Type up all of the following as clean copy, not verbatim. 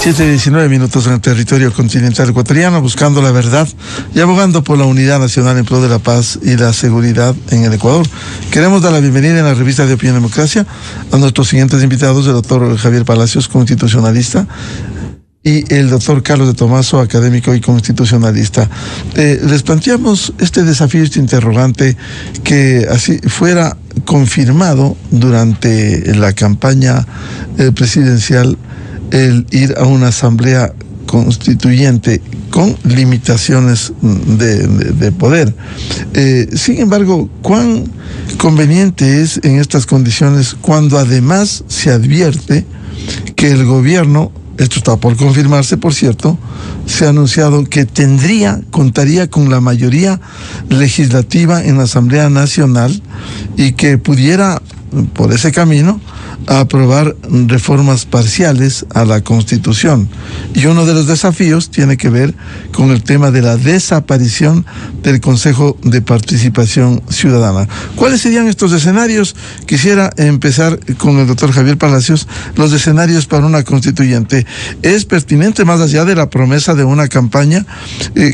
7:19 en el territorio continental ecuatoriano, buscando la verdad y abogando por la unidad nacional en pro de la paz y la seguridad en el Ecuador. Queremos dar la bienvenida en la revista de Opinión Democracia a nuestros siguientes invitados, el doctor Javier Palacios, constitucionalista, y el doctor Carlos de Tomaso, académico y constitucionalista. Les planteamos este desafío, este interrogante, que así fuera confirmado durante la campaña presidencial, el ir a una asamblea constituyente con limitaciones de poder. Sin embargo, ¿cuán conveniente es en estas condiciones cuando además se advierte que el gobierno, esto está por confirmarse, por cierto, se ha anunciado que contaría con la mayoría legislativa en la Asamblea Nacional y que pudiera, por ese camino, aprobar reformas parciales a la Constitución? Y uno de los desafíos tiene que ver con el tema de la desaparición del Consejo de Participación Ciudadana. ¿Cuáles serían estos escenarios? Quisiera empezar con el doctor Javier Palacios. Los escenarios para una constituyente. ¿Es pertinente, más allá de la promesa de una campaña,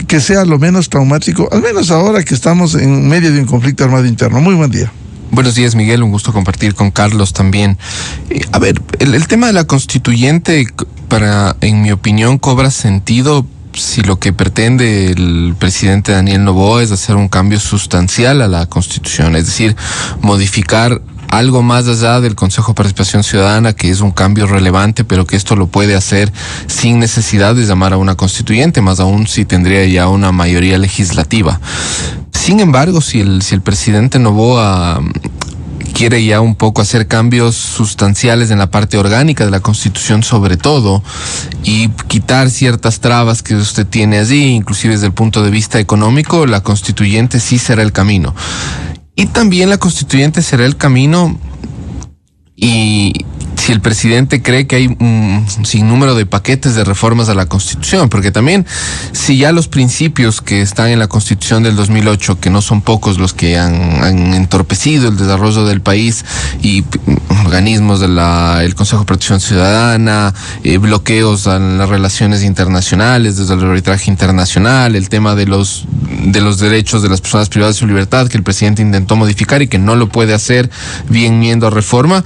que sea lo menos traumático, al menos ahora que estamos en medio de un conflicto armado interno? Muy buen día. Buenos días, Miguel. Un gusto compartir con Carlos también. A ver, el tema de la constituyente, en mi opinión, cobra sentido si lo que pretende el presidente Daniel Noboa es hacer un cambio sustancial a la Constitución, es decir, modificar algo más allá del Consejo de Participación Ciudadana, que es un cambio relevante, pero que esto lo puede hacer sin necesidad de llamar a una constituyente, más aún si tendría ya una mayoría legislativa. Sin embargo, si el presidente Noboa quiere ya un poco hacer cambios sustanciales en la parte orgánica de la Constitución, sobre todo, y quitar ciertas trabas que usted tiene allí, inclusive desde el punto de vista económico, la constituyente sí será el camino. Y también la constituyente será el camino, y si el presidente cree que hay un sinnúmero de paquetes de reformas a la Constitución, porque también si ya los principios que están en la Constitución del 2008, que no son pocos los que han entorpecido el desarrollo del país, y organismos del Consejo de Protección Ciudadana, bloqueos a las relaciones internacionales, desde el arbitraje internacional, el tema de los derechos de las personas privadas de su libertad, que el presidente intentó modificar y que no lo puede hacer bien yendo a reforma,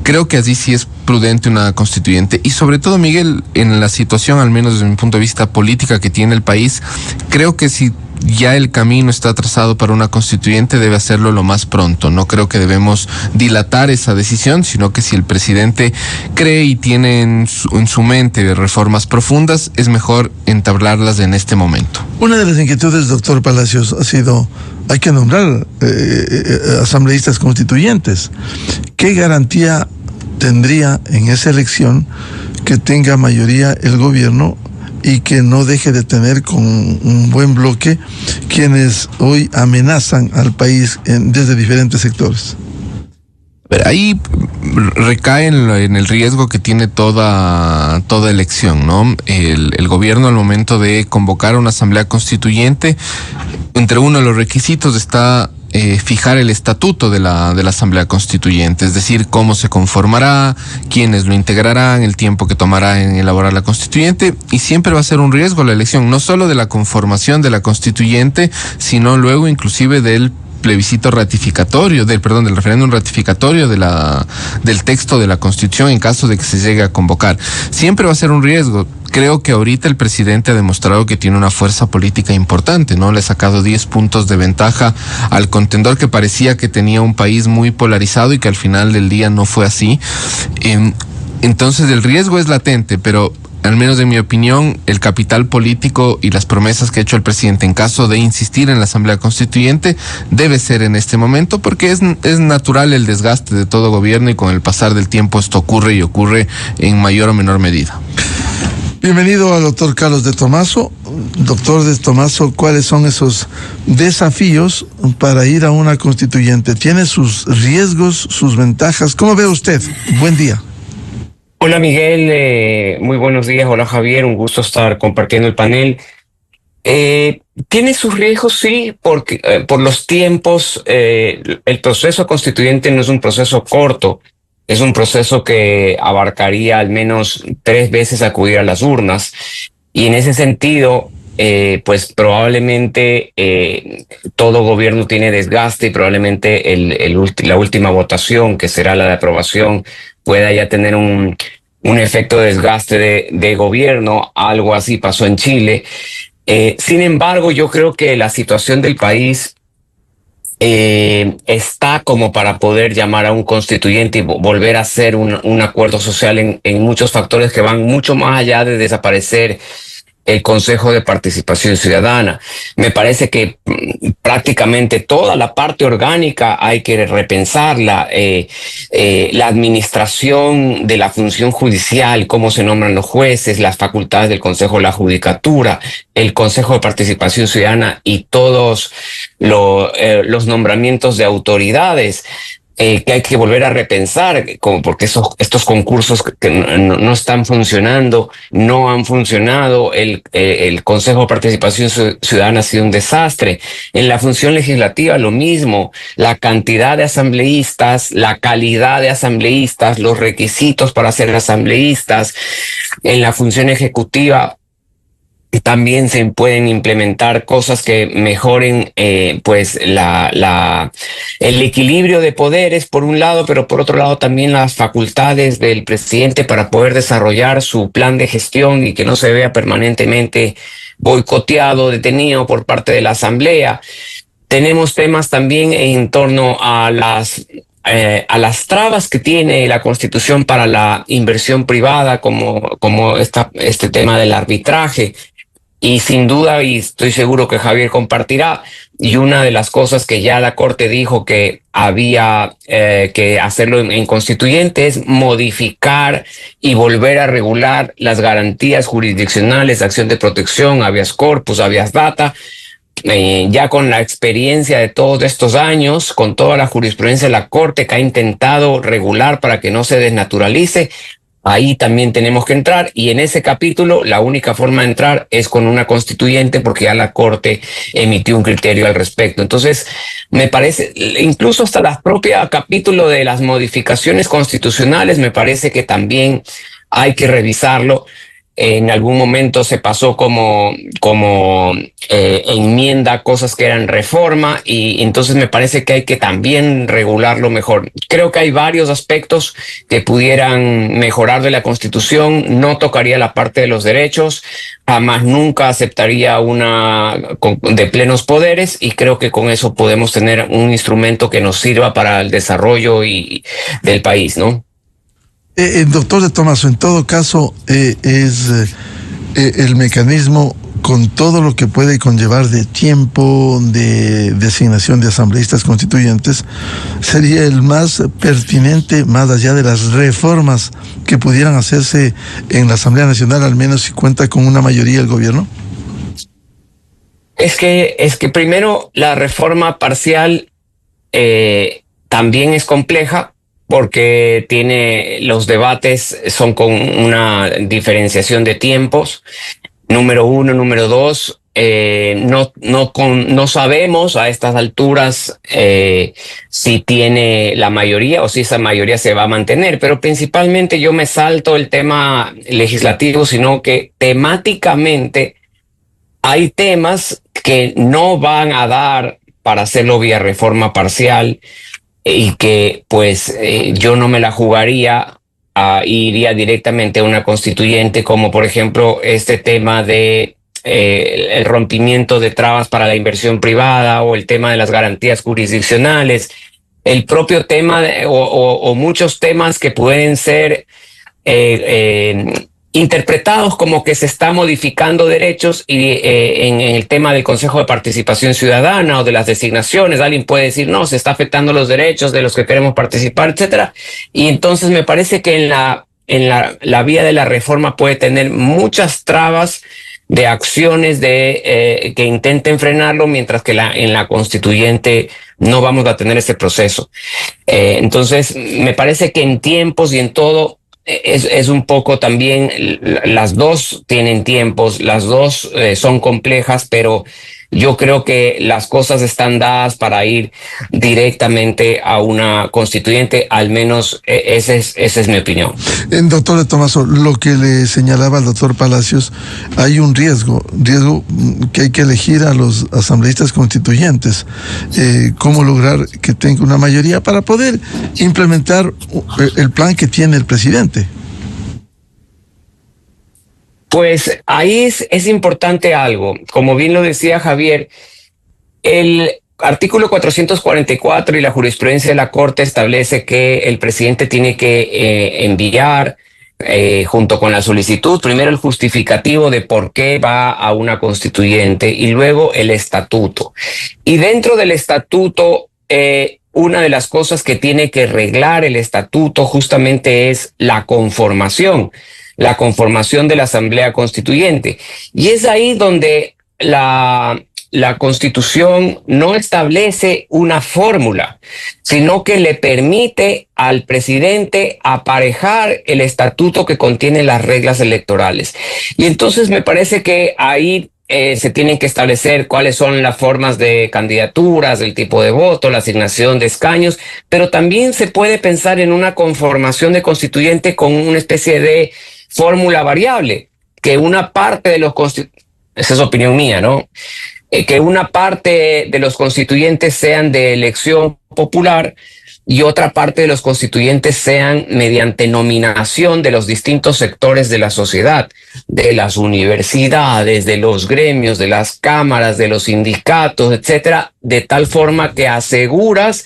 creo que así sí es prudente una constituyente. Y sobre todo, Miguel, en la situación, al menos desde mi punto de vista política que tiene el país, creo que si ya el camino está trazado para una constituyente, debe hacerlo lo más pronto. No creo que debemos dilatar esa decisión, sino que si el presidente cree y tiene en su mente reformas profundas, es mejor entablarlas en este momento. Una de las inquietudes, doctor Palacios, ha sido: hay que nombrar asambleístas constituyentes. ¿Qué garantía tendría en esa elección que tenga mayoría el gobierno y que no deje de tener con un buen bloque quienes hoy amenazan al país desde diferentes sectores? Pero ahí recae en el riesgo que tiene toda elección, ¿no? El gobierno, al momento de convocar a una asamblea constituyente, entre uno de los requisitos está fijar el estatuto de la Asamblea Constituyente, es decir, cómo se conformará, quiénes lo integrarán, el tiempo que tomará en elaborar la Constituyente, y siempre va a ser un riesgo la elección, no solo de la conformación de la Constituyente, sino luego inclusive del plebiscito ratificatorio, del referéndum ratificatorio del texto de la Constitución en caso de que se llegue a convocar. Siempre va a ser un riesgo. Creo que ahorita el presidente ha demostrado que tiene una fuerza política importante, ¿no? Le ha sacado 10 puntos de ventaja al contendor que parecía que tenía un país muy polarizado y que al final del día no fue así. Entonces el riesgo es latente, pero al menos en mi opinión, el capital político y las promesas que ha hecho el presidente en caso de insistir en la Asamblea Constituyente debe ser en este momento, porque es natural el desgaste de todo gobierno y con el pasar del tiempo esto ocurre, y ocurre en mayor o menor medida. Bienvenido al doctor Carlos de Tomaso. Doctor de Tomaso, ¿cuáles son esos desafíos para ir a una constituyente? ¿Tiene sus riesgos, sus ventajas? ¿Cómo ve usted? Buen día. Hola Miguel, muy buenos días. Hola Javier, un gusto estar compartiendo el panel. Tiene sus riesgos, sí, porque por los tiempos, el proceso constituyente no es un proceso corto. Es un proceso que abarcaría al menos 3 veces acudir a las urnas. Y en ese sentido, pues probablemente todo gobierno tiene desgaste y probablemente la última votación, que será la de aprobación, pueda ya tener un efecto de desgaste de gobierno. Algo así pasó en Chile. Sin embargo, yo creo que la situación del país está como para poder llamar a un constituyente y volver a hacer un acuerdo social en muchos factores que van mucho más allá de desaparecer el Consejo de Participación Ciudadana. Me parece que prácticamente toda la parte orgánica hay que repensarla. La administración de la función judicial, cómo se nombran los jueces, las facultades del Consejo de la Judicatura, el Consejo de Participación Ciudadana y todos los nombramientos de autoridades. Que hay que volver a repensar, como porque estos concursos que no están funcionando, no han funcionado. El Consejo de Participación Ciudadana ha sido un desastre. En la función legislativa lo mismo, la cantidad de asambleístas, la calidad de asambleístas, los requisitos para ser asambleístas. En la función ejecutiva también se pueden implementar cosas que mejoren pues el equilibrio de poderes por un lado, pero por otro lado también las facultades del presidente para poder desarrollar su plan de gestión y que no se vea permanentemente boicoteado, detenido por parte de la Asamblea. Tenemos temas también en torno a las trabas que tiene la Constitución para la inversión privada, como este tema del arbitraje. Y sin duda, y estoy seguro que Javier compartirá, y una de las cosas que ya la Corte dijo que había que hacerlo en constituyente es modificar y volver a regular las garantías jurisdiccionales de acción de protección, habeas corpus, habeas data. Ya con la experiencia de todos estos años, con toda la jurisprudencia de la Corte que ha intentado regular para que no se desnaturalice, ahí también tenemos que entrar, y en ese capítulo la única forma de entrar es con una constituyente porque ya la Corte emitió un criterio al respecto. Entonces, me parece, incluso hasta el propio capítulo de las modificaciones constitucionales, me parece que también hay que revisarlo. En algún momento se pasó como enmienda cosas que eran reforma, y entonces me parece que hay que también regularlo mejor. Creo que hay varios aspectos que pudieran mejorar de la Constitución. No tocaría la parte de los derechos, jamás nunca aceptaría una de plenos poderes, y creo que con eso podemos tener un instrumento que nos sirva para el desarrollo del país, ¿no? Doctor de Tomaso, en todo caso, el mecanismo, con todo lo que puede conllevar de tiempo, de designación de asambleístas constituyentes, sería el más pertinente, más allá de las reformas que pudieran hacerse en la Asamblea Nacional, al menos si cuenta con una mayoría el gobierno. Es que primero la reforma parcial también es compleja, porque los debates son con una diferenciación de tiempos. Número uno, número dos, no sabemos a estas alturas si tiene la mayoría o si esa mayoría se va a mantener, pero principalmente yo me salto el tema legislativo, sino que temáticamente hay temas que no van a dar para hacerlo vía reforma parcial, y que pues yo no me la jugaría, iría directamente a una constituyente, como por ejemplo este tema de el rompimiento de trabas para la inversión privada, o el tema de las garantías jurisdiccionales, el propio tema o muchos temas que pueden ser interpretados como que se está modificando derechos, y en el tema del Consejo de Participación Ciudadana o de las designaciones, alguien puede decir, no, se está afectando los derechos de los que queremos participar, etcétera. Y entonces me parece que en la vía de la reforma puede tener muchas trabas de acciones que intenten frenarlo, mientras que en la constituyente no vamos a tener ese proceso. Entonces, me parece que en tiempos y en todo, es un poco también, las dos tienen tiempos, las dos son complejas, pero yo creo que las cosas están dadas para ir directamente a una constituyente, al menos esa es mi opinión. Doctor de Tomaso, lo que le señalaba al doctor Palacios, hay un riesgo que hay que elegir a los asambleístas constituyentes. ¿Cómo lograr que tenga una mayoría para poder implementar el plan que tiene el presidente? Pues ahí es importante algo. Como bien lo decía Javier, el artículo 444 y la jurisprudencia de la Corte establece que el presidente tiene que enviar, junto con la solicitud, primero el justificativo de por qué va a una constituyente y luego el estatuto. Y dentro del estatuto, una de las cosas que tiene que reglar el estatuto justamente es la conformación de la Asamblea Constituyente. Y es ahí donde la Constitución no establece una fórmula, sino que le permite al presidente aparejar el estatuto que contiene las reglas electorales. Y entonces me parece que ahí se tienen que establecer cuáles son las formas de candidaturas, el tipo de voto, la asignación de escaños, pero también se puede pensar en una conformación de constituyente con una especie de fórmula variable, que una parte de los esa es opinión mía, ¿no? Que una parte de los constituyentes sean de elección popular y otra parte de los constituyentes sean mediante nominación de los distintos sectores de la sociedad, de las universidades, de los gremios, de las cámaras, de los sindicatos, etcétera, de tal forma que aseguras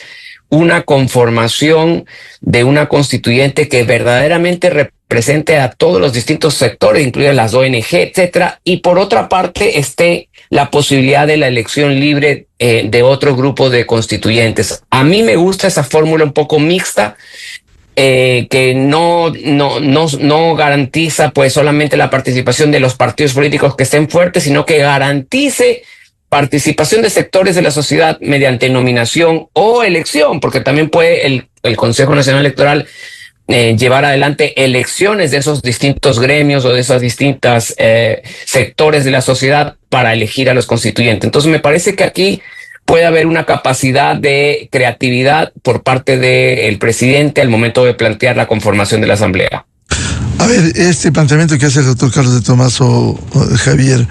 una conformación de una constituyente que verdaderamente represente a todos los distintos sectores, incluidas las ONG, etcétera, y por otra parte esté la posibilidad de la elección libre de otro grupo de constituyentes. A mí me gusta esa fórmula un poco mixta, que no garantiza pues solamente la participación de los partidos políticos que estén fuertes, sino que garantice participación de sectores de la sociedad mediante nominación o elección, porque también puede el Consejo Nacional Electoral llevar adelante elecciones de esos distintos gremios o de esas distintas sectores de la sociedad para elegir a los constituyentes. Entonces me parece que aquí puede haber una capacidad de creatividad por parte del presidente al momento de plantear la conformación de la Asamblea. A ver, este planteamiento que hace el doctor Carlos de Tomaso, Javier,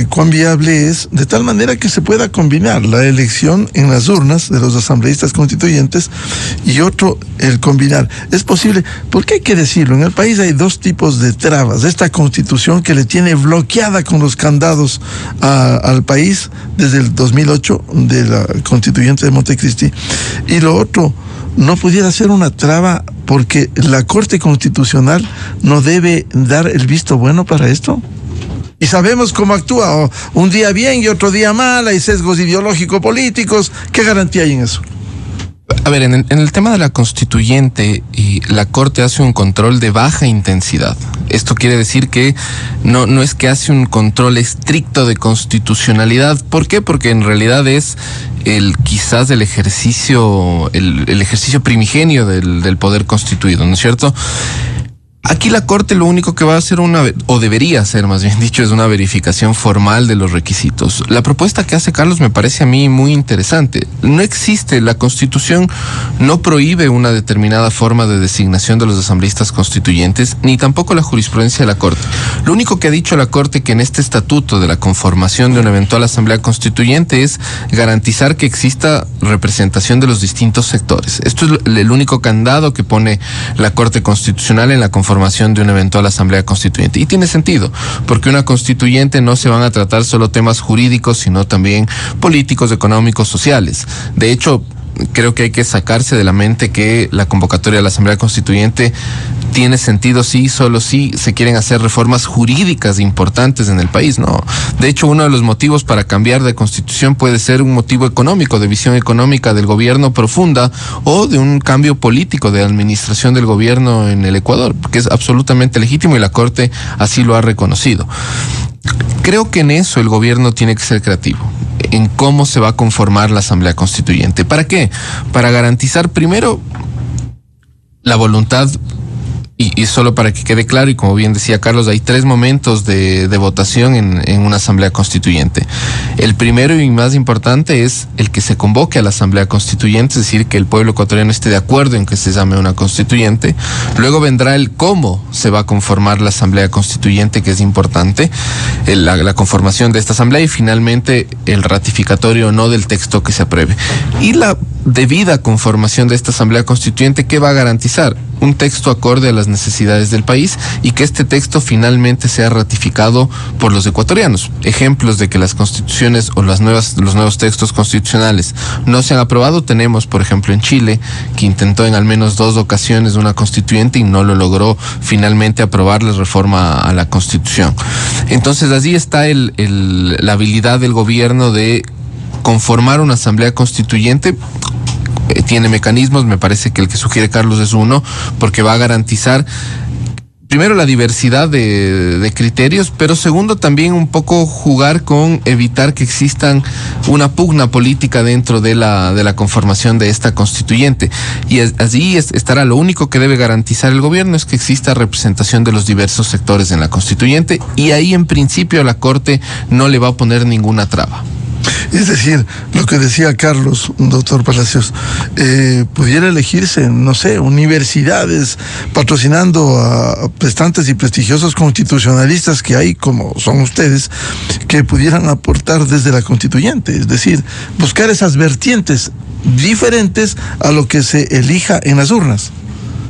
¿cuán viable es de tal manera que se pueda combinar la elección en las urnas de los asambleístas constituyentes y otro, el combinar? ¿Es posible? Porque hay que decirlo, en el país hay dos tipos de trabas. Esta constitución que le tiene bloqueada con los candados al país desde el 2008 de la constituyente de Montecristi, y lo otro, no pudiera ser una traba porque la Corte Constitucional no debe dar el visto bueno para esto. Y sabemos cómo actúa, un día bien y otro día mal, hay sesgos ideológico-políticos. ¿Qué garantía hay en eso? A ver, en el tema de la constituyente, la Corte hace un control de baja intensidad. Esto quiere decir que no es que hace un control estricto de constitucionalidad. ¿Por qué? Porque en realidad es quizás el ejercicio primigenio del poder constituido, ¿no es cierto? Aquí la Corte lo único que va a hacer o debería hacer, más bien dicho, es una verificación formal de los requisitos. La propuesta que hace Carlos me parece a mí muy interesante. No existe, la Constitución no prohíbe una determinada forma de designación de los asambleístas constituyentes, ni tampoco la jurisprudencia de la Corte. Lo único que ha dicho la Corte que en este estatuto de la conformación de una eventual asamblea constituyente es garantizar que exista representación de los distintos sectores. Esto es el único candado que pone la Corte Constitucional en la conformación de una eventual asamblea constituyente. Y tiene sentido, porque una constituyente no se van a tratar solo temas jurídicos, sino también políticos, económicos, sociales. De hecho, creo que hay que sacarse de la mente que la convocatoria de la Asamblea Constituyente tiene sentido solo si se quieren hacer reformas jurídicas importantes en el país, ¿no? De hecho, uno de los motivos para cambiar de constitución puede ser un motivo económico, de visión económica del gobierno profunda, o de un cambio político de administración del gobierno en el Ecuador, que es absolutamente legítimo y la Corte así lo ha reconocido. Creo que en eso el gobierno tiene que ser creativo, en cómo se va a conformar la Asamblea Constituyente. ¿Para qué? Para garantizar primero la voluntad Y solo para que quede claro, y como bien decía Carlos, hay 3 momentos de votación en una asamblea constituyente. El primero y más importante es el que se convoque a la asamblea constituyente, es decir, que el pueblo ecuatoriano esté de acuerdo en que se llame una constituyente. Luego vendrá el cómo se va a conformar la asamblea constituyente, que es importante, la conformación de esta asamblea, y finalmente el ratificatorio o no del texto que se apruebe. Y la debida conformación de esta asamblea constituyente, ¿qué va a garantizar? Un texto acorde a las necesidades del país y que este texto finalmente sea ratificado por los ecuatorianos. Ejemplos de que las constituciones o los nuevos textos constitucionales no se han aprobado tenemos, por ejemplo, en Chile, que intentó en al menos 2 ocasiones una constituyente y no lo logró finalmente aprobar la reforma a la Constitución. Entonces, allí está la habilidad del gobierno de conformar una asamblea constituyente. Tiene mecanismos, me parece que el que sugiere Carlos es uno, porque va a garantizar primero la diversidad de criterios, pero segundo también un poco jugar con evitar que existan una pugna política dentro de la conformación de esta constituyente. Y allí estará lo único que debe garantizar el gobierno, es que exista representación de los diversos sectores en la constituyente, y ahí en principio la Corte no le va a poner ninguna traba. Es decir, lo que decía Carlos, doctor Palacios, pudiera elegirse, no sé, universidades patrocinando a prestantes y prestigiosos constitucionalistas que hay, como son ustedes, que pudieran aportar desde la constituyente, es decir, buscar esas vertientes diferentes a lo que se elija en las urnas.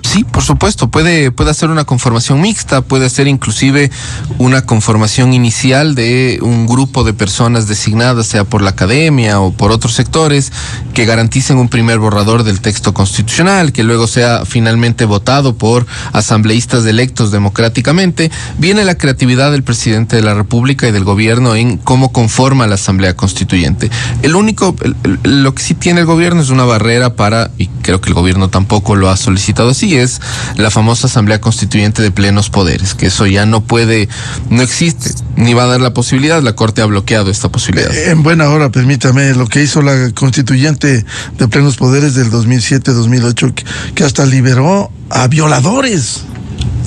Sí, por supuesto, puede hacer una conformación mixta, puede hacer inclusive una conformación inicial de un grupo de personas designadas, sea por la academia o por otros sectores, que garanticen un primer borrador del texto constitucional, que luego sea finalmente votado por asambleístas electos democráticamente. Viene la creatividad del presidente de la República y del gobierno en cómo conforma la asamblea constituyente. Lo que sí tiene el gobierno es una barrera y creo que el gobierno tampoco lo ha solicitado así, es la famosa asamblea constituyente de plenos poderes, que eso ya no existe, ni va a dar la posibilidad. La Corte ha bloqueado esta posibilidad. En buena hora, permítame, lo que hizo la constituyente de plenos poderes del 2007-2008, que hasta liberó a violadores.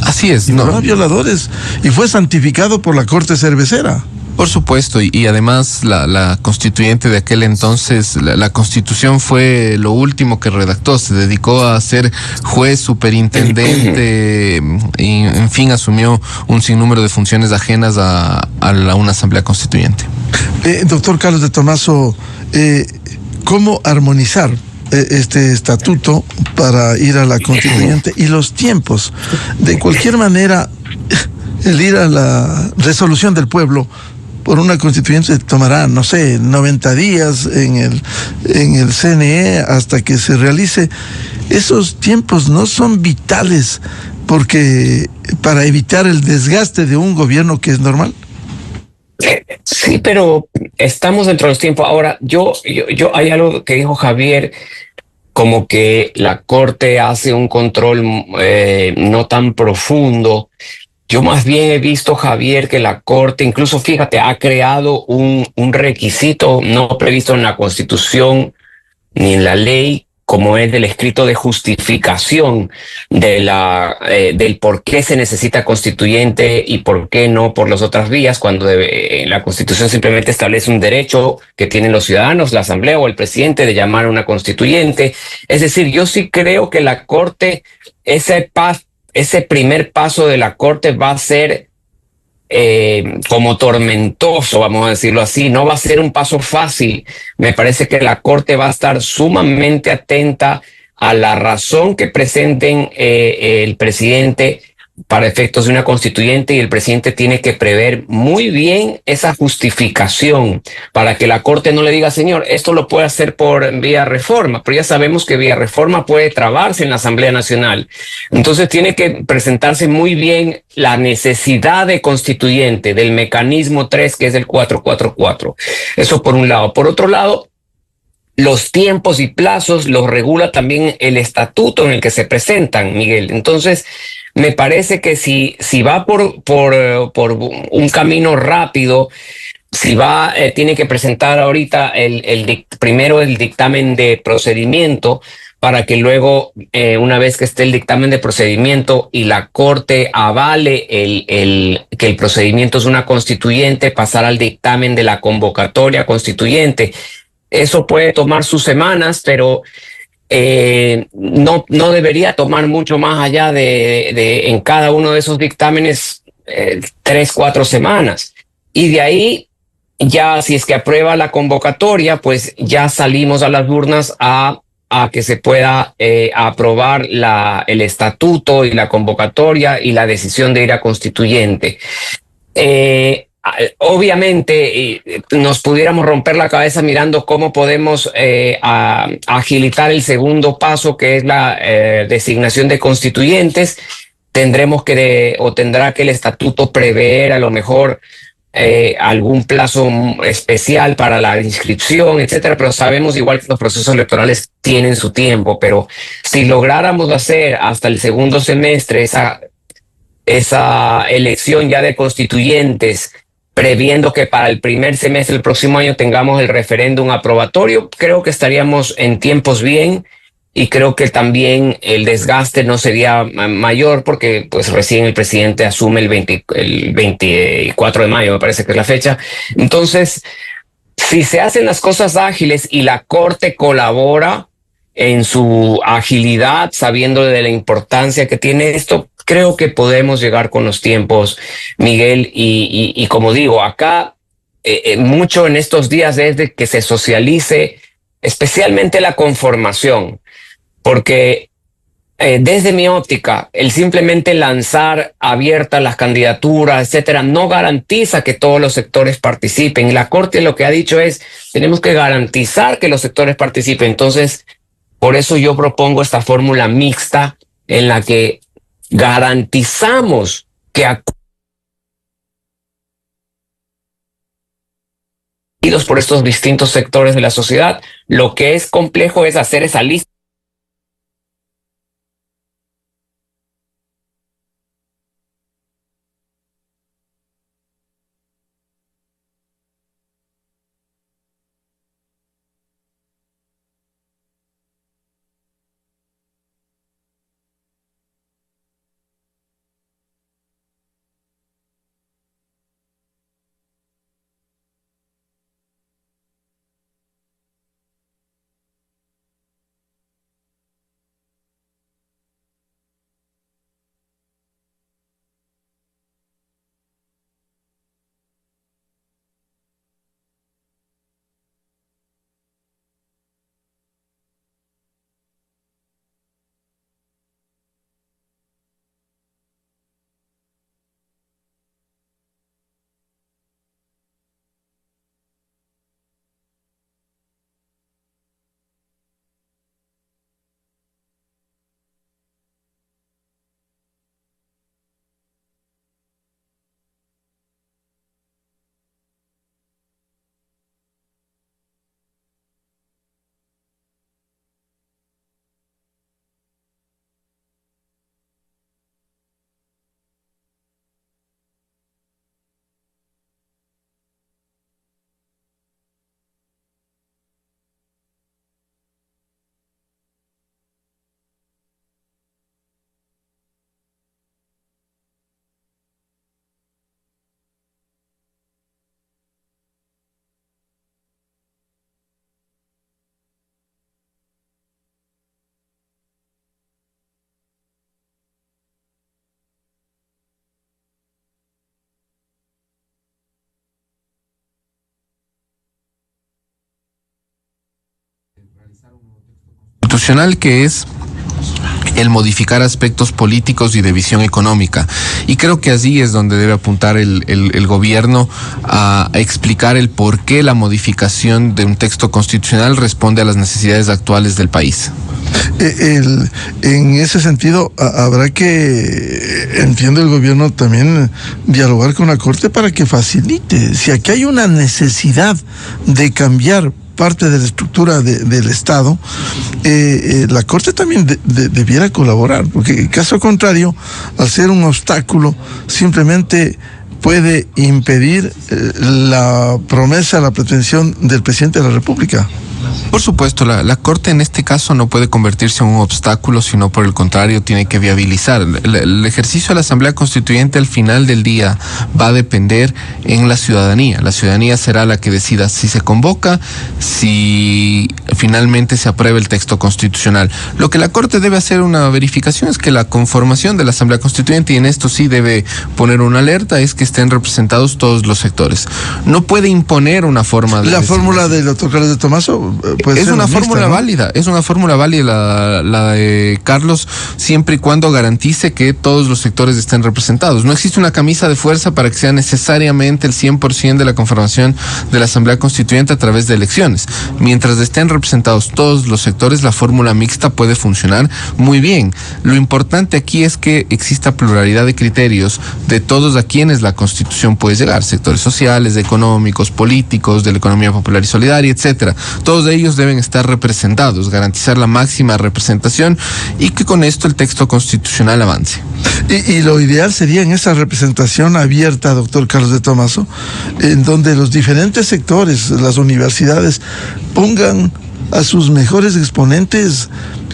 Así es, liberó a violadores, y fue santificado por la Corte Cervecera. Por supuesto, y además la constituyente de aquel entonces, la Constitución fue lo último que redactó, se dedicó a ser juez, superintendente, y en fin asumió un sinnúmero de funciones ajenas a una asamblea constituyente. Doctor Carlos de Tomaso, ¿cómo armonizar este estatuto para ir a la constituyente y los tiempos? De cualquier manera, el ir a la resolución del pueblo por una constituyente tomará, no sé, 90 días en el CNE hasta que se realice. Esos tiempos no son vitales para evitar el desgaste de un gobierno que es normal. Sí, pero estamos dentro de los tiempos. Ahora, yo hay algo que dijo Javier, como que la Corte hace un control no tan profundo. Yo más bien he visto, Javier, que la Corte, incluso fíjate, ha creado un requisito no previsto en la Constitución ni en la ley, como es del escrito de justificación del por qué se necesita constituyente y por qué no por las otras vías, cuando la Constitución simplemente establece un derecho que tienen los ciudadanos, la Asamblea o el presidente, de llamar a una constituyente. Es decir, yo sí creo que la Corte, ese primer paso de la Corte va a ser como tormentoso, vamos a decirlo así. No va a ser un paso fácil. Me parece que la Corte va a estar sumamente atenta a la razón que presenten el presidente para efectos de una constituyente, y el presidente tiene que prever muy bien esa justificación para que la Corte no le diga, señor, esto lo puede hacer por vía reforma, pero ya sabemos que vía reforma puede trabarse en la Asamblea Nacional. Entonces tiene que presentarse muy bien la necesidad de constituyente del mecanismo 3, que es el 444. Eso por un lado. Por otro lado, los tiempos y plazos los regula también el estatuto en el que se presentan, Miguel. Entonces, me parece que si va por un camino rápido, tiene que presentar ahorita primero el dictamen de procedimiento para que luego, una vez que esté el dictamen de procedimiento y la Corte avale que el procedimiento es una constituyente, pasar al dictamen de la convocatoria constituyente. Eso puede tomar sus semanas, pero no debería tomar mucho más allá de en cada uno de esos dictámenes 3-4 semanas. Y de ahí, ya si es que aprueba la convocatoria, pues ya salimos a las urnas a que se pueda aprobar el estatuto y la convocatoria y la decisión de ir a constituyente. Obviamente nos pudiéramos romper la cabeza mirando cómo podemos agilitar el segundo paso, que es la designación de constituyentes. Tendrá que el estatuto prever a lo mejor algún plazo especial para la inscripción, etcétera, pero sabemos igual que los procesos electorales tienen su tiempo. Pero si lográramos hacer hasta el segundo semestre esa elección ya de constituyentes, previendo que para el primer semestre del próximo año tengamos el referéndum aprobatorio, creo que estaríamos en tiempos bien. Y creo que también el desgaste no sería mayor, porque pues recién el presidente asume el 24 de mayo, me parece que es la fecha. Entonces, si se hacen las cosas ágiles y la Corte colabora en su agilidad, sabiendo de la importancia que tiene esto, creo que podemos llegar con los tiempos, Miguel. Y como digo, acá mucho en estos días es de que se socialice especialmente la conformación, porque desde mi óptica, el simplemente lanzar abiertas las candidaturas, etcétera, no garantiza que todos los sectores participen. Y la Corte lo que ha dicho es, tenemos que garantizar que los sectores participen. Entonces, por eso yo propongo esta fórmula mixta en la que garantizamos que por estos distintos sectores de la sociedad. Lo que es complejo es hacer esa lista. Constitucional, que es el modificar aspectos políticos y de visión económica. Y creo que allí es donde debe apuntar el gobierno a explicar el por qué la modificación de un texto constitucional responde a las necesidades actuales del país. En ese sentido, habrá que, entiendo el gobierno, también dialogar con la Corte para que facilite. Si aquí hay una necesidad de cambiar parte de la estructura del Estado, la Corte también debiera colaborar, porque caso contrario, al ser un obstáculo, simplemente puede impedir la promesa, la pretensión del presidente de la República. Por supuesto, la Corte en este caso no puede convertirse en un obstáculo, sino por el contrario tiene que viabilizar. El ejercicio de la Asamblea Constituyente al final del día va a depender en la ciudadanía. La ciudadanía será la que decida si se convoca, si finalmente se aprueba el texto constitucional. Lo que la Corte debe hacer una verificación es que la conformación de la Asamblea Constituyente, y en esto sí debe poner una alerta, es que estén representados todos los sectores. No puede imponer una forma de... La fórmula del doctor Carlos de Tomaso es una fórmula válida, es una fórmula válida la de Carlos, siempre y cuando garantice que todos los sectores estén representados. No existe una camisa de fuerza para que sea necesariamente el 100% de la conformación de la Asamblea Constituyente a través de elecciones. Mientras estén representados todos los sectores, la fórmula mixta puede funcionar muy bien. Lo importante aquí es que exista pluralidad de criterios de todos a quienes la Constitución puede llegar, sectores sociales, económicos, políticos, de la economía popular y solidaria, etcétera. Todos ellos deben estar representados, garantizar la máxima representación y que con esto el texto constitucional avance. Y lo ideal sería en esa representación abierta, doctor Carlos de Tomaso, en donde los diferentes sectores, las universidades, pongan a sus mejores exponentes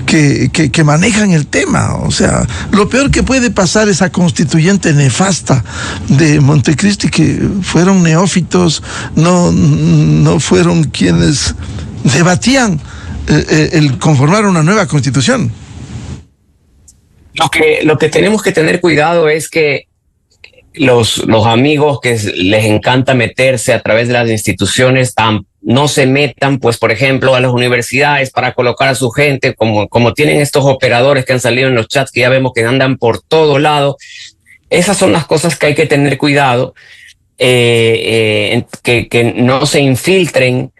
que manejan el tema. O sea, lo peor que puede pasar, esa constituyente nefasta de Montecristi, que fueron neófitos, no fueron quienes debatían el conformar una nueva constitución. Lo que tenemos que tener cuidado es que los amigos que les encanta meterse a través de las instituciones no se metan, pues, por ejemplo, a las universidades para colocar a su gente, como tienen estos operadores que han salido en los chats, que ya vemos que andan por todo lado. Esas son las cosas que hay que tener cuidado, que no se infiltren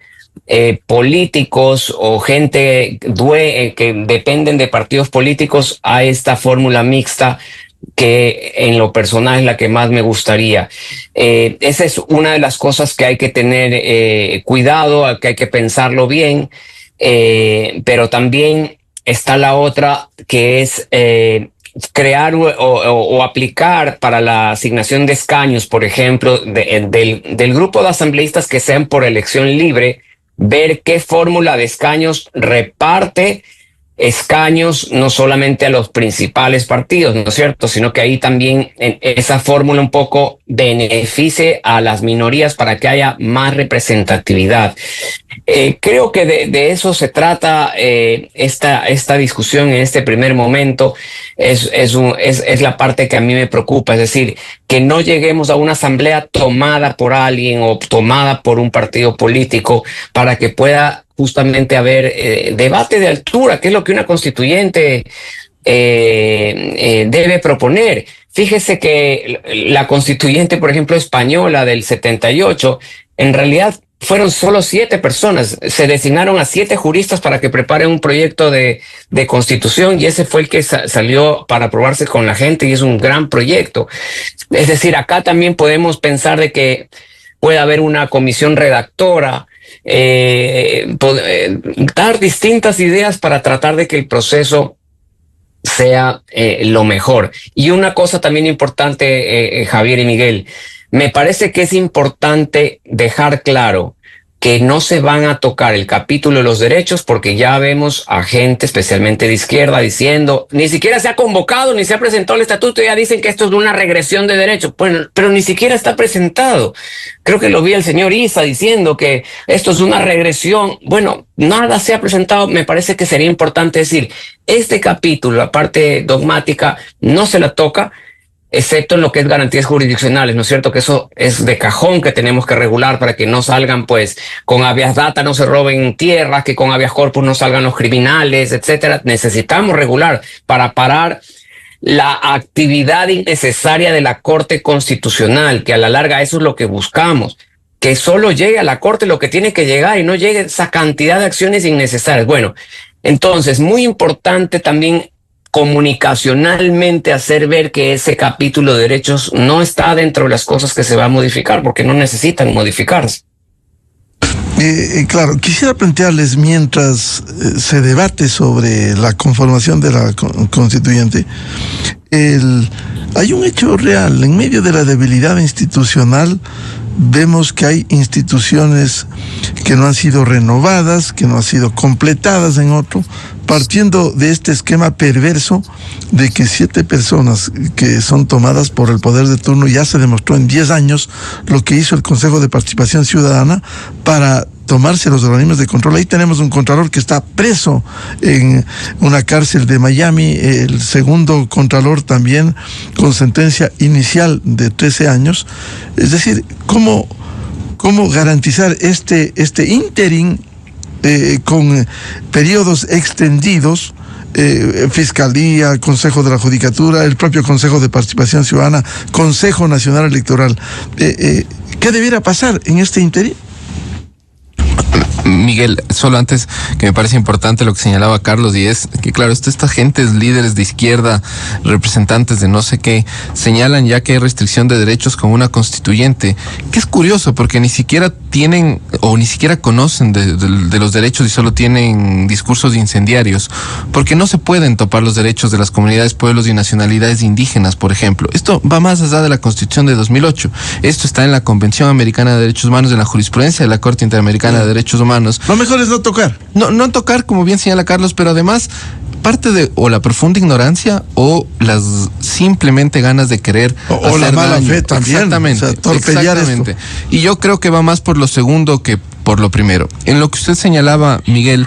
políticos o gente que dependen de partidos políticos a esta fórmula mixta, que en lo personal es la que más me gustaría. Esa es una de las cosas que hay que tener cuidado, que hay que pensarlo bien, pero también está la otra, que es crear o aplicar para la asignación de escaños, por ejemplo, del grupo de asambleístas que sean por elección libre, ver qué fórmula de escaños reparte escaños no solamente a los principales partidos, ¿no es cierto?, sino que ahí también en esa fórmula un poco beneficie a las minorías para que haya más representatividad. Creo que de eso se trata esta discusión en este primer momento. Es la parte que a mí me preocupa, es decir, que no lleguemos a una asamblea tomada por alguien o tomada por un partido político para que pueda justamente haber debate de altura, que es lo que una constituyente debe proponer. Fíjese que la constituyente, por ejemplo, española del 78, en realidad fueron solo 7 personas. Se designaron a 7 juristas para que preparen un proyecto de constitución, y ese fue el que salió para aprobarse con la gente, y es un gran proyecto. Es decir, acá también podemos pensar de que puede haber una comisión redactora, dar distintas ideas para tratar de que el proceso sea lo mejor. Y una cosa también importante, Javier y Miguel, me parece que es importante dejar claro que no se van a tocar el capítulo de los derechos, porque ya vemos a gente, especialmente de izquierda, diciendo, ni siquiera se ha convocado, ni se ha presentado el estatuto, y ya dicen que esto es una regresión de derechos. Bueno, pero ni siquiera está presentado. Creo que lo vi el señor Isa diciendo que esto es una regresión. Bueno, nada se ha presentado. Me parece que sería importante decir, este capítulo, la parte dogmática, no se la toca, excepto en lo que es garantías jurisdiccionales, ¿no es cierto? Que eso es de cajón, que tenemos que regular para que no salgan, pues, con habeas data no se roben tierras, que con habeas corpus no salgan los criminales, etcétera. Necesitamos regular para parar la actividad innecesaria de la Corte Constitucional, que a la larga eso es lo que buscamos, que solo llegue a la Corte lo que tiene que llegar y no llegue esa cantidad de acciones innecesarias. Bueno, entonces, muy importante también comunicacionalmente hacer ver que ese capítulo de derechos no está dentro de las cosas que se va a modificar, porque no necesitan modificarse. Claro, quisiera plantearles, mientras se debate sobre la conformación de la constituyente, hay un hecho real. En medio de la debilidad institucional, vemos que hay instituciones que no han sido renovadas, que no han sido completadas en otro, partiendo de este esquema perverso de que 7 personas que son tomadas por el poder de turno, ya se demostró en 10 años lo que hizo el Consejo de Participación Ciudadana para tomarse los organismos de control. Ahí tenemos un contralor que está preso en una cárcel de Miami, el segundo contralor también con sentencia inicial de 13 años. Es decir, ¿cómo garantizar este interín con periodos extendidos? Fiscalía, Consejo de la Judicatura, el propio Consejo de Participación Ciudadana, Consejo Nacional Electoral. ¿Qué debiera pasar en este interín? Miguel, solo antes, que me parece importante lo que señalaba Carlos, y es que claro, esta gente es líderes de izquierda, representantes de no sé qué, señalan ya que hay restricción de derechos con una constituyente, que es curioso porque ni siquiera tienen o ni siquiera conocen de los derechos y solo tienen discursos incendiarios, porque no se pueden topar los derechos de las comunidades, pueblos y nacionalidades indígenas, por ejemplo. Esto va más allá de la Constitución de 2008. Esto está en la Convención Americana de Derechos Humanos, en la jurisprudencia de la Corte Interamericana de Derechos Humanos. Lo mejor es no tocar. No tocar, como bien señala Carlos, pero además parte de o la profunda ignorancia o las simplemente ganas de querer o la mala daño. Fe también. Exactamente. O sea, torpedear exactamente. Esto. Y yo creo que va más por lo segundo que por lo primero. En lo que usted señalaba, Miguel,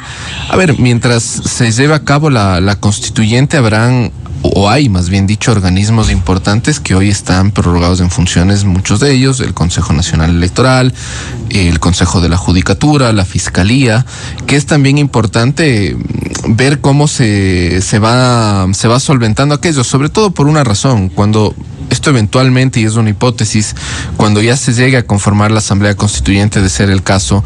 a ver, mientras se lleve a cabo la constituyente, habrán o hay más bien dicho organismos importantes que hoy están prorrogados en funciones, muchos de ellos, el Consejo Nacional Electoral, el Consejo de la Judicatura, la Fiscalía, que es también importante ver cómo se va solventando aquello, sobre todo por una razón: cuando esto eventualmente, y es una hipótesis, cuando ya se llegue a conformar la Asamblea Constituyente, de ser el caso,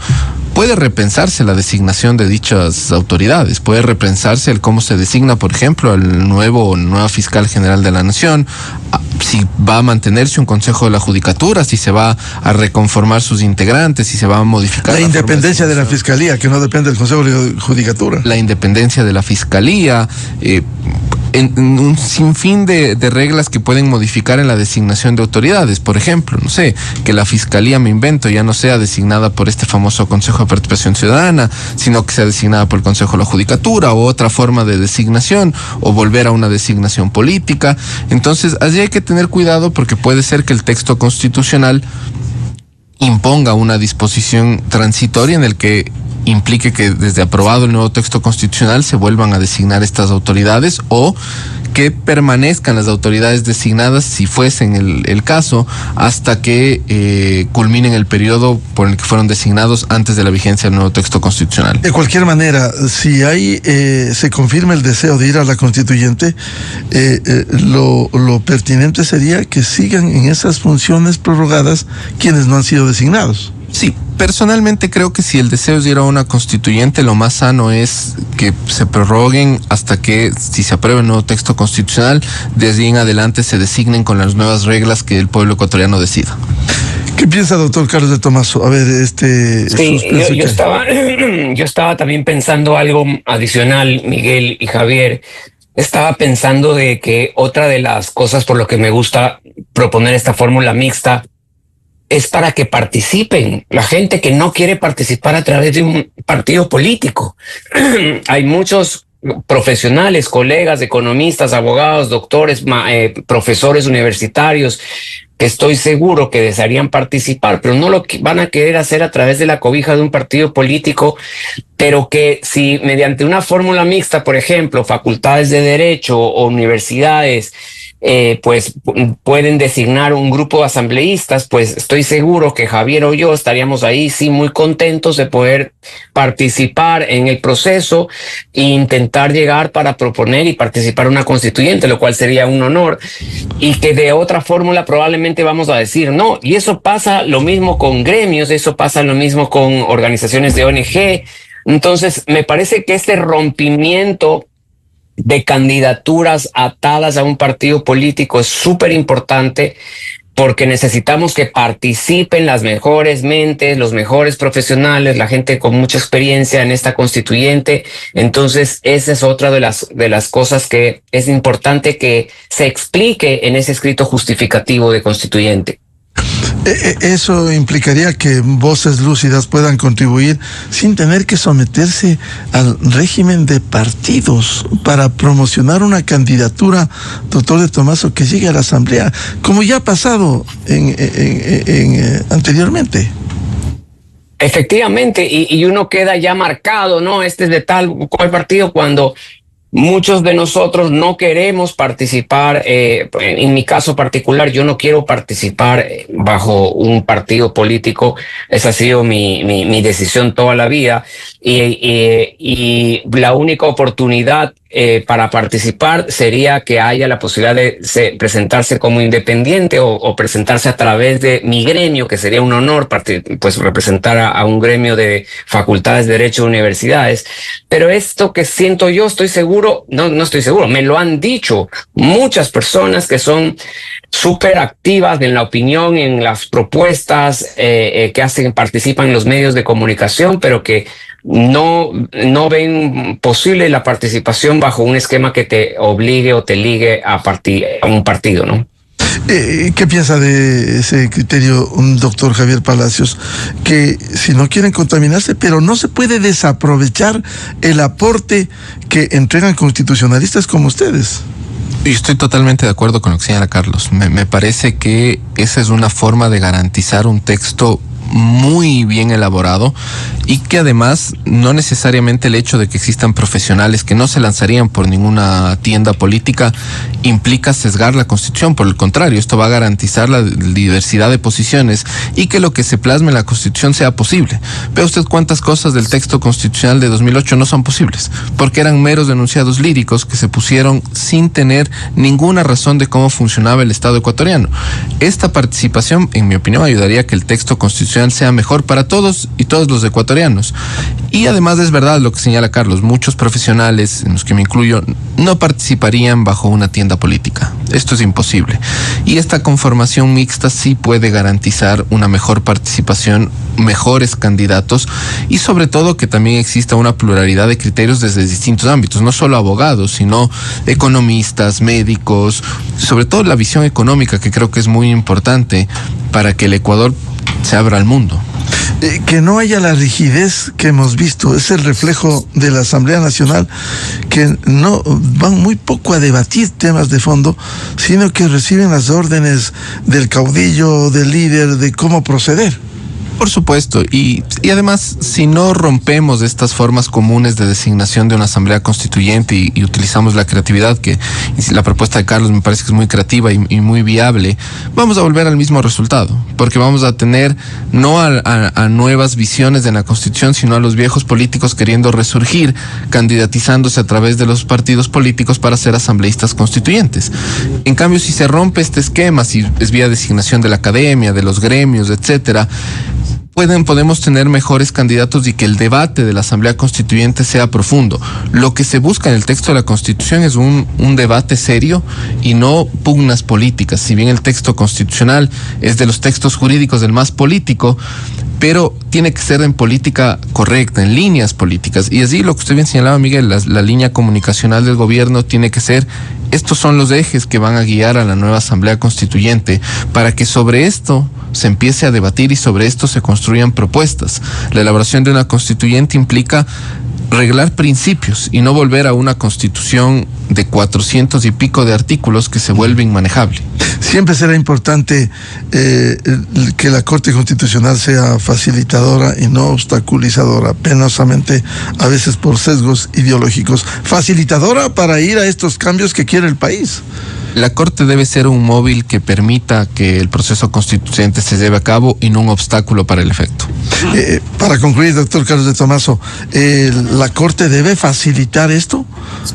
puede repensarse la designación de dichas autoridades, puede repensarse el cómo se designa, por ejemplo, el nueva fiscal general de la Nación, si va a mantenerse un Consejo de la Judicatura, si se va a reconformar sus integrantes, si se va a modificar la independencia de la Fiscalía, que no depende del Consejo de la Judicatura. La independencia de la Fiscalía, en un sinfín de reglas que pueden modificar en la designación de autoridades. Por ejemplo, no sé, que la Fiscalía, me invento, ya no sea designada por este famoso Consejo de Participación Ciudadana, sino que sea designada por el Consejo de la Judicatura, o otra forma de designación, o volver a una designación política. Entonces, allí hay que tener cuidado, porque puede ser que el texto constitucional imponga una disposición transitoria en el que implique que desde aprobado el nuevo texto constitucional se vuelvan a designar estas autoridades, o que permanezcan las autoridades designadas, si fuesen el caso, hasta que culminen el periodo por el que fueron designados antes de la vigencia del nuevo texto constitucional. De cualquier manera, si hay se confirma el deseo de ir a la constituyente, lo pertinente sería que sigan en esas funciones prorrogadas quienes no han sido designados. Sí, personalmente creo que si el deseo es ir a una constituyente, lo más sano es que se prorroguen hasta que, si se aprueba el nuevo texto constitucional, desde ahí en adelante se designen con las nuevas reglas que el pueblo ecuatoriano decida. ¿Qué piensa, doctor Carlos de Tomaso? A ver, Sí, yo estaba también pensando algo adicional, Miguel y Javier. Estaba pensando de que otra de las cosas por lo que me gusta proponer esta fórmula mixta es para que participen la gente que no quiere participar a través de un partido político. Hay muchos profesionales, colegas, economistas, abogados, doctores, profesores universitarios, que estoy seguro que desearían participar, pero no lo van a querer hacer a través de la cobija de un partido político, pero que si mediante una fórmula mixta, por ejemplo, facultades de derecho o universidades, pues pueden designar un grupo de asambleístas, pues estoy seguro que Javier o yo estaríamos ahí sí muy contentos de poder participar en el proceso e intentar llegar para proponer y participar en una constituyente, lo cual sería un honor, y que de otra fórmula probablemente vamos a decir no. Y eso pasa lo mismo con gremios, eso pasa lo mismo con organizaciones de ONG. Entonces me parece que este rompimiento de candidaturas atadas a un partido político es súper importante, porque necesitamos que participen las mejores mentes, los mejores profesionales, la gente con mucha experiencia en esta constituyente. Entonces, esa es otra de las cosas que es importante que se explique en ese escrito justificativo de constituyente. Eso implicaría que voces lúcidas puedan contribuir sin tener que someterse al régimen de partidos para promocionar una candidatura, doctor de Tomaso, que llegue a la Asamblea, como ya ha pasado anteriormente. Efectivamente, y uno queda ya marcado, ¿no? Este es de tal cual partido, cuando muchos de nosotros no queremos participar. En mi caso particular, yo no quiero participar bajo un partido político. Esa ha sido mi decisión toda la vida. Y la única oportunidad para participar sería que haya la posibilidad de presentarse como independiente o presentarse a través de mi gremio, que sería un honor pues representar a un gremio de facultades de derecho de universidades. Pero esto que siento yo, estoy seguro, no estoy seguro, me lo han dicho muchas personas que son súper activas en la opinión, en las propuestas que participan en los medios de comunicación, pero que no ven posible la participación bajo un esquema que te obligue o te ligue a un partido, ¿no? ¿Qué piensa de ese criterio, doctor Javier Palacios? Que si no quieren contaminarse, pero no se puede desaprovechar el aporte que entregan constitucionalistas como ustedes. Yo estoy totalmente de acuerdo con lo que señala Carlos. Me parece que esa es una forma de garantizar un texto muy bien elaborado y que además no necesariamente el hecho de que existan profesionales que no se lanzarían por ninguna tienda política implica sesgar la Constitución. Por el contrario, esto va a garantizar la diversidad de posiciones y que lo que se plasme en la Constitución sea posible. Vea usted cuántas cosas del texto constitucional de 2008 no son posibles, porque eran meros enunciados líricos que se pusieron sin tener ninguna razón de cómo funcionaba el Estado ecuatoriano. Esta participación, en mi opinión, ayudaría a que el texto constitucional sea mejor para todos y todos los ecuatorianos. Y además es verdad lo que señala Carlos, muchos profesionales, en los que me incluyo, no participarían bajo una tienda política. Esto es imposible. Y esta conformación mixta sí puede garantizar una mejor participación, mejores candidatos y sobre todo que también exista una pluralidad de criterios desde distintos ámbitos, no solo abogados, sino economistas, médicos, sobre todo la visión económica, que creo que es muy importante para que el Ecuador se abra al mundo. Que no haya la rigidez que hemos visto, es el reflejo de la Asamblea Nacional, que no van muy poco a debatir temas de fondo, sino que reciben las órdenes del caudillo, del líder, de cómo proceder. Por supuesto, y además, si no rompemos estas formas comunes de designación de una asamblea constituyente y utilizamos la creatividad, que la propuesta de Carlos me parece que es muy creativa y muy viable, vamos a volver al mismo resultado, porque vamos a tener no a nuevas visiones de la Constitución, sino a los viejos políticos queriendo resurgir, candidatizándose a través de los partidos políticos para ser asambleístas constituyentes. En cambio, si se rompe este esquema, si es vía designación de la academia, de los gremios, etcétera, podemos tener mejores candidatos y que el debate de la Asamblea Constituyente sea profundo. Lo que se busca en el texto de la Constitución es un debate serio y no pugnas políticas. Si bien el texto constitucional es de los textos jurídicos del más político, pero tiene que ser en política correcta, en líneas políticas. Y así lo que usted bien señalaba, Miguel, la línea comunicacional del gobierno tiene que ser: estos son los ejes que van a guiar a la nueva Asamblea Constituyente, para que sobre esto se empiece a debatir y sobre esto se construyan propuestas. La elaboración de una constituyente implica reglar principios y no volver a una constitución de 400 y pico de artículos que se vuelve inmanejable. Siempre será importante que la Corte Constitucional sea facilitadora y no obstaculizadora, penosamente a veces por sesgos ideológicos. Facilitadora para ir a estos cambios que quiere el país. La Corte debe ser un móvil que permita que el proceso constituyente se lleve a cabo y no un obstáculo para el efecto. Para concluir, doctor Carlos de Tomaso, ¿la Corte debe facilitar esto?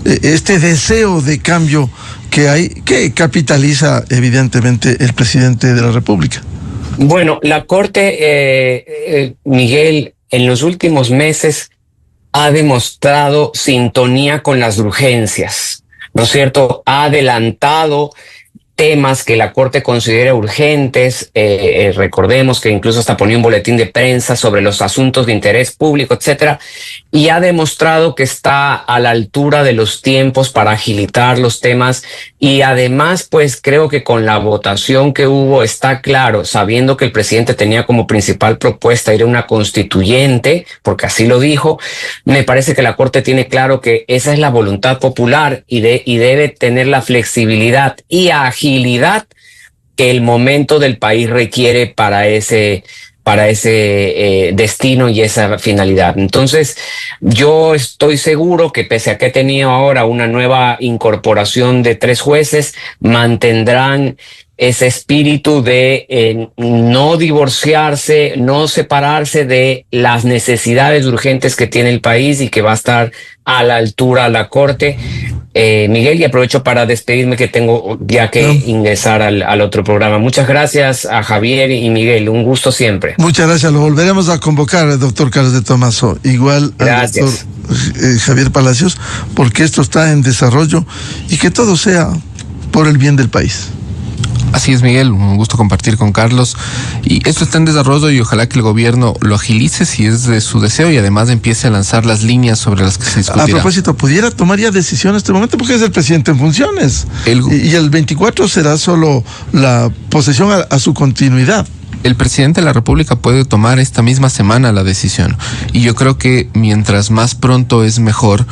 Este deseo de cambio que hay, que capitaliza evidentemente el presidente de la República. Bueno, la Corte, Miguel, en los últimos meses ha demostrado sintonía con las urgencias, ¿no es cierto? Ha adelantado temas que la Corte considera urgentes. Recordemos que incluso hasta ponía un boletín de prensa sobre los asuntos de interés público, etcétera, y ha demostrado que está a la altura de los tiempos para agilitar los temas. Y además, pues creo que con la votación que hubo está claro, sabiendo que el presidente tenía como principal propuesta ir a una constituyente, porque así lo dijo, me parece que la Corte tiene claro que esa es la voluntad popular y debe tener la flexibilidad y agilidad que el momento del país requiere para ese destino y esa finalidad. Entonces, yo estoy seguro que pese a que he tenido ahora una nueva incorporación de 3 jueces, mantendrán ese espíritu de no divorciarse, no separarse de las necesidades urgentes que tiene el país y que va a estar a la altura a la Corte. Miguel, y aprovecho para despedirme que tengo ya que ingresar al otro programa. Muchas gracias a Javier y Miguel, un gusto siempre. Muchas gracias, lo volveremos a convocar al doctor Carlos de Tomaso, igual al doctor Javier Palacios, porque esto está en desarrollo y que todo sea por el bien del país. Así es, Miguel, un gusto compartir con Carlos. Y esto está en desarrollo y ojalá que el gobierno lo agilice si es de su deseo y además empiece a lanzar las líneas sobre las que se discutirá. A propósito, pudiera tomar ya decisión en este momento porque es el presidente en funciones. Y el 24 será solo la posesión a su continuidad. El presidente de la República puede tomar esta misma semana la decisión. Y yo creo que mientras más pronto es mejor,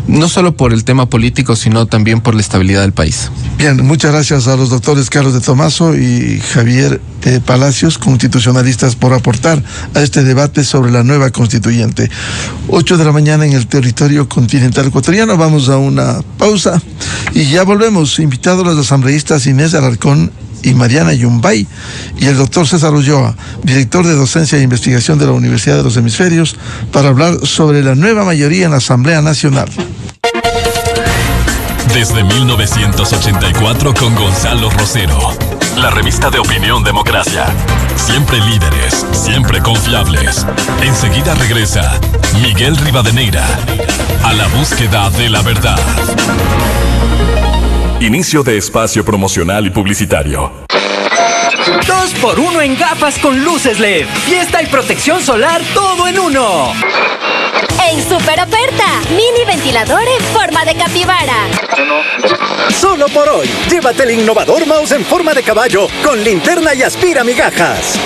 no solo por el tema político, sino también por la estabilidad del país. Bien, muchas gracias a los doctores Carlos de Tomaso y Javier Palacios, constitucionalistas, por aportar a este debate sobre la nueva constituyente. 8 de la mañana en el territorio continental ecuatoriano. Vamos a una pausa y ya volvemos. Invitados los asambleístas Inés Alarcón y Mariana Yumbay y el doctor César Ulloa, director de Docencia e Investigación de la Universidad de los Hemisferios, para hablar sobre la nueva mayoría en la Asamblea Nacional. Desde 1984 con Gonzalo Rosero, la revista de opinión Democracia. Siempre líderes, siempre confiables. Enseguida regresa Miguel Rivadeneira a la búsqueda de la verdad. Inicio de espacio promocional y publicitario. 2x1 en gafas con luces LED. Fiesta y protección solar, todo en uno. En super oferta, mini ventilador en forma de capibara. Solo por hoy, llévate el innovador mouse en forma de caballo con linterna y aspira migajas.